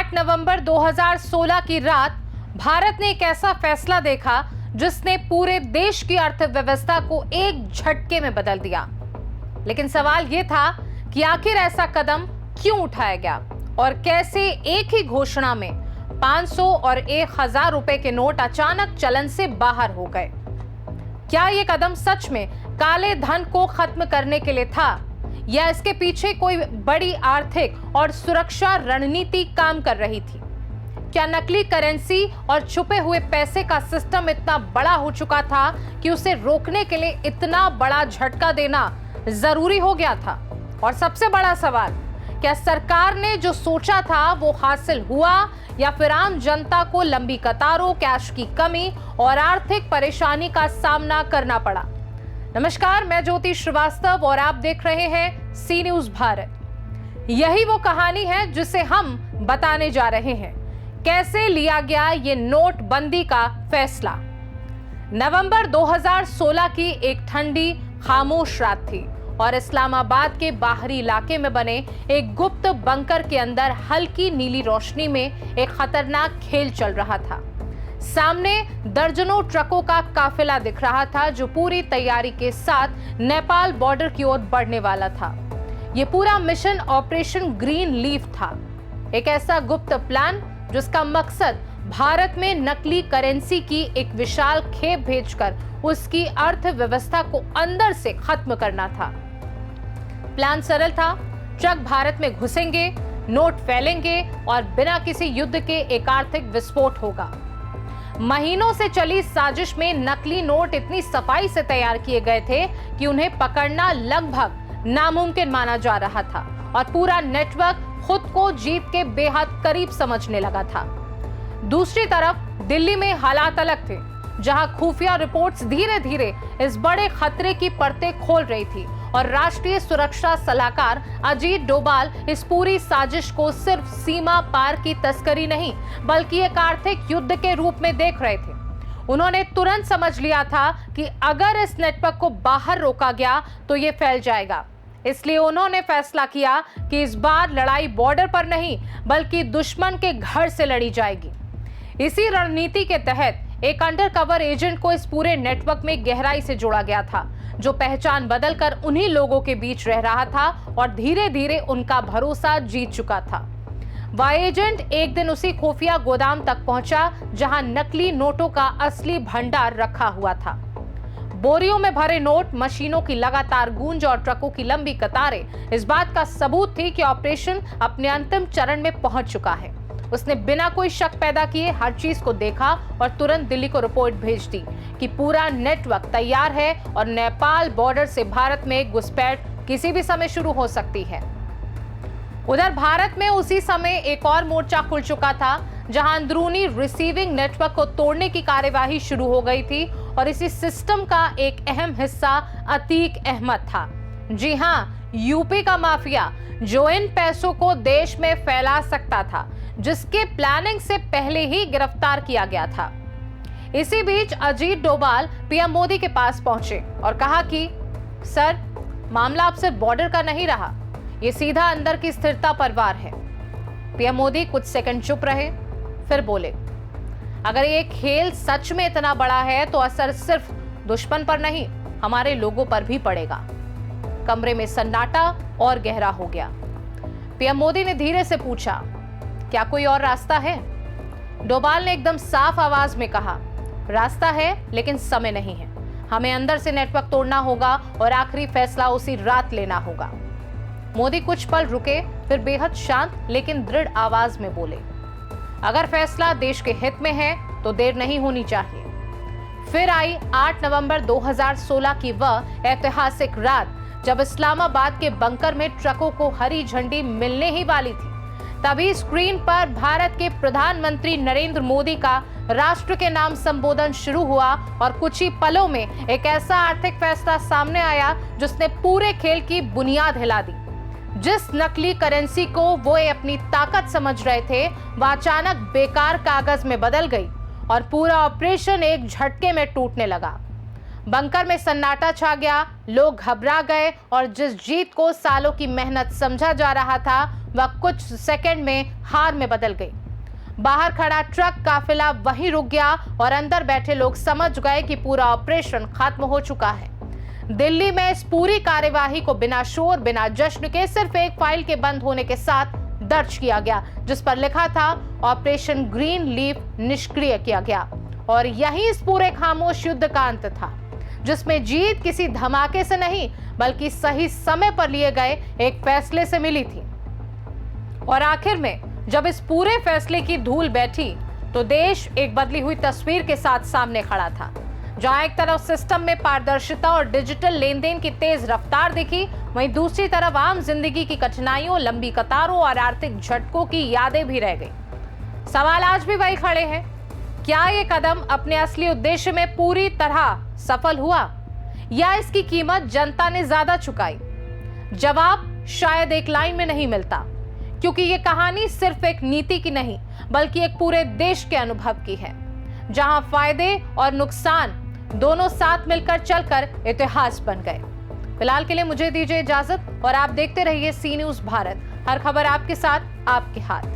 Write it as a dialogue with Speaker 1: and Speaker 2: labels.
Speaker 1: 8 नवंबर 2016 की रात भारत ने एक ऐसा फैसला देखा जिसने पूरे देश की अर्थव्यवस्था को एक झटके में बदल दिया। लेकिन सवाल यह था कि आखिर ऐसा कदम क्यों उठाया गया और कैसे एक ही घोषणा में 500 और 1000 रुपए के नोट अचानक चलन से बाहर हो गए। क्या यह कदम सच में काले धन को खत्म करने के लिए था या इसके पीछे कोई बड़ी आर्थिक और सुरक्षा रणनीति काम कर रही थी? क्या नकली करेंसी और छुपे हुए पैसे का सिस्टम इतना बड़ा हो चुका था कि उसे रोकने के लिए इतना बड़ा झटका देना जरूरी हो गया था? और सबसे बड़ा सवाल, क्या सरकार ने जो सोचा था वो हासिल हुआ या फिर आम जनता को लंबी कतारों, कैश की कमी और आर्थिक परेशानी का सामना करना पड़ा? नमस्कार, मैं ज्योति श्रीवास्तव और आप देख रहे हैं सी न्यूज भारत। यही वो कहानी है जिसे हम बताने जा रहे हैं। कैसे लिया गया ये नोटबंदी का फैसला। नवंबर 2016 की एक ठंडी खामोश रात थी और इस्लामाबाद के बाहरी इलाके में बने एक गुप्त बंकर के अंदर हल्की नीली रोशनी में एक खतरनाक खेल चल रहा था। सामने दर्जनों ट्रकों का काफिला दिख रहा था जो पूरी तैयारी के साथ नेपाल बॉर्डर की ओर बढ़ने वाला था। यह पूरा मिशन ऑपरेशन ग्रीन लीफ था, एक ऐसा गुप्त प्लान जिसका मकसद भारत में नकली करेंसी की एक विशाल खेप भेजकर उसकी अर्थव्यवस्था को अंदर से खत्म करना था। प्लान सरल था, ट्रक भारत में घुसेंगे, नोट फैलेंगे और बिना किसी युद्ध के एक आर्थिक विस्फोट होगा। महीनों से चली साजिश में नकली नोट इतनी सफाई से तैयार किए गए थे कि उन्हें पकड़ना लगभग नामुमकिन माना जा रहा था और पूरा नेटवर्क खुद को जीत के बेहद करीब समझने लगा था। दूसरी तरफ दिल्ली में हालात अलग थे, जहां खुफिया रिपोर्ट्स धीरे धीरे इस बड़े खतरे की परतें खोल रही थी और राष्ट्रीय सुरक्षा सलाहकार अजीत डोभाल इस पूरी साजिश को सिर्फ सीमा पार की तस्करी नहीं बल्कि एक आर्थिक युद्ध के रूप में देख रहे थे। उन्होंने तुरंत समझ लिया था कि अगर इस नेटवर्क को बाहर रोका गया तो ये फैल जाएगा। इसलिए उन्होंने फैसला किया कि इस बार लड़ाई बॉर्डर पर नहीं बल्कि दुश्मन के घर से लड़ी जाएगी। इसी रणनीति के तहत एक अंडरकवर एजेंट को इस पूरे नेटवर्क में गहराई से जोड़ा गया था, जो पहचान बदलकर उन्हीं लोगों के बीच रह रहा था और धीरे धीरे उनका भरोसा जीत चुका था। वह एजेंट एक दिन उसी खुफिया गोदाम तक पहुंचा जहां नकली नोटों का असली भंडार रखा हुआ था। बोरियों में भरे नोट, मशीनों की लगातार गूंज और ट्रकों की लंबी कतारें इस बात का सबूत थी कि ऑपरेशन अपने अंतिम चरण में पहुंच चुका है। उसने बिना कोई शक पैदा किए हर चीज को देखा और तुरंत दिल्ली को रिपोर्ट भेज दी कि पूरा नेटवर्क तैयार है और नेपाल बॉर्डर से भारत में घुसपैठ किसी भी समय शुरू हो सकती है। उधर भारत में उसी समय एक और मोर्चा खुल चुका था, जहां अंदरूनी रिसीविंग नेटवर्क को तोड़ने की कार्यवाही शुरू हो गई थी और इसी सिस्टम का एक अहम हिस्सा अतीक अहमद था। जी हां, यूपी का माफिया जो इन पैसों को देश में फैला सकता था, जिसके प्लानिंग से पहले ही गिरफ्तार किया गया था। इसी बीच अजीत डोभाल पीएम मोदी के पास पहुंचे और कहा कि सर, मामला अब सिर्फ बॉर्डर का नहीं रहा, ये सीधा अंदर की स्थिरता पर वार है। पीएम मोदी कुछ सेकंड चुप रहे, फिर बोले, अगर ये खेल सच में इतना बड़ा है तो असर सिर्फ दुश्मन पर नहीं हमारे लोगों पर भी पड़ेगा। कमरे में सन्नाटा और गहरा हो गया। पीएम मोदी ने धीरे से पूछा, क्या कोई और रास्ता है? डोभाल ने एकदम साफ आवाज में कहा, रास्ता है लेकिन समय नहीं है। हमें अंदर से नेटवर्क तोड़ना होगा और आखिरी फैसला उसी रात लेना होगा। मोदी कुछ पल रुके, फिर बेहद शांत लेकिन दृढ़ आवाज में बोले, अगर फैसला देश के हित में है तो देर नहीं होनी चाहिए। फिर आई 8 नवंबर 2016 की वह ऐतिहासिक रात जब इस्लामाबाद के बंकर में ट्रकों को हरी झंडी मिलने ही वाली थी। तभी स्क्रीन पर भारत के प्रधानमंत्री नरेंद्र मोदी का राष्ट्र के नाम संबोधन शुरू हुआ और कुछ ही पलों में एक ऐसा आर्थिक फैसला सामने आया जिसने पूरे खेल की बुनियाद हिला दी। जिस नकली करेंसी को वो अपनी ताकत समझ रहे थे, वह अचानक बेकार कागज में बदल गई और पूरा ऑपरेशन एक झटके में टूटने लगा। बंकर में सन्नाटा छा गया, लोग घबरा गए और जिस जीत को सालों की मेहनत समझा जा रहा था वह कुछ सेकंड में हार में बदल गई। बाहर खड़ा ट्रक काफिला वहीं रुक गया और अंदर बैठे लोग समझ गए कि पूरा ऑपरेशन खत्म हो चुका है। दिल्ली में इस पूरी कार्यवाही को बिना शोर, बिना जश्न के सिर्फ एक फाइल के बंद होने के साथ दर्ज किया गया, जिस पर लिखा था ऑपरेशन ग्रीन लीफ निष्क्रिय किया गया। और यही इस पूरे खामोश युद्ध का अंत था, जिसमें जीत किसी धमाके से नहीं बल्कि सही समय पर लिए गए एक फैसले से मिली थी। और आखिर में जब इस पूरे फैसले की धूल बैठी तो देश एक बदली हुई तस्वीर के साथ सामने खड़ा था, जहां एक तरफ सिस्टम में पारदर्शिता और डिजिटल लेन देन की तेज रफ्तार दिखी, वहीं दूसरी तरफ आम जिंदगी की कठिनाइयों, लंबी कतारों और आर्थिक झटकों की यादें भी रह गई। सवाल आज भी वही खड़े हैं, क्या ये कदम अपने असली उद्देश्य में पूरी तरह सफल हुआ या इसकी कीमत जनता ने ज्यादा चुकाई? जवाब शायद एक लाइन में नहीं मिलता, क्योंकि ये कहानी सिर्फ एक नीति की नहीं बल्कि एक पूरे देश के अनुभव की है, जहां फायदे और नुकसान दोनों साथ मिलकर चलकर इतिहास बन गए। फिलहाल के लिए मुझे दीजिए इजाजत और आप देखते रहिए सी न्यूज़ भारत, हर खबर आपके साथ, आपके हाथ।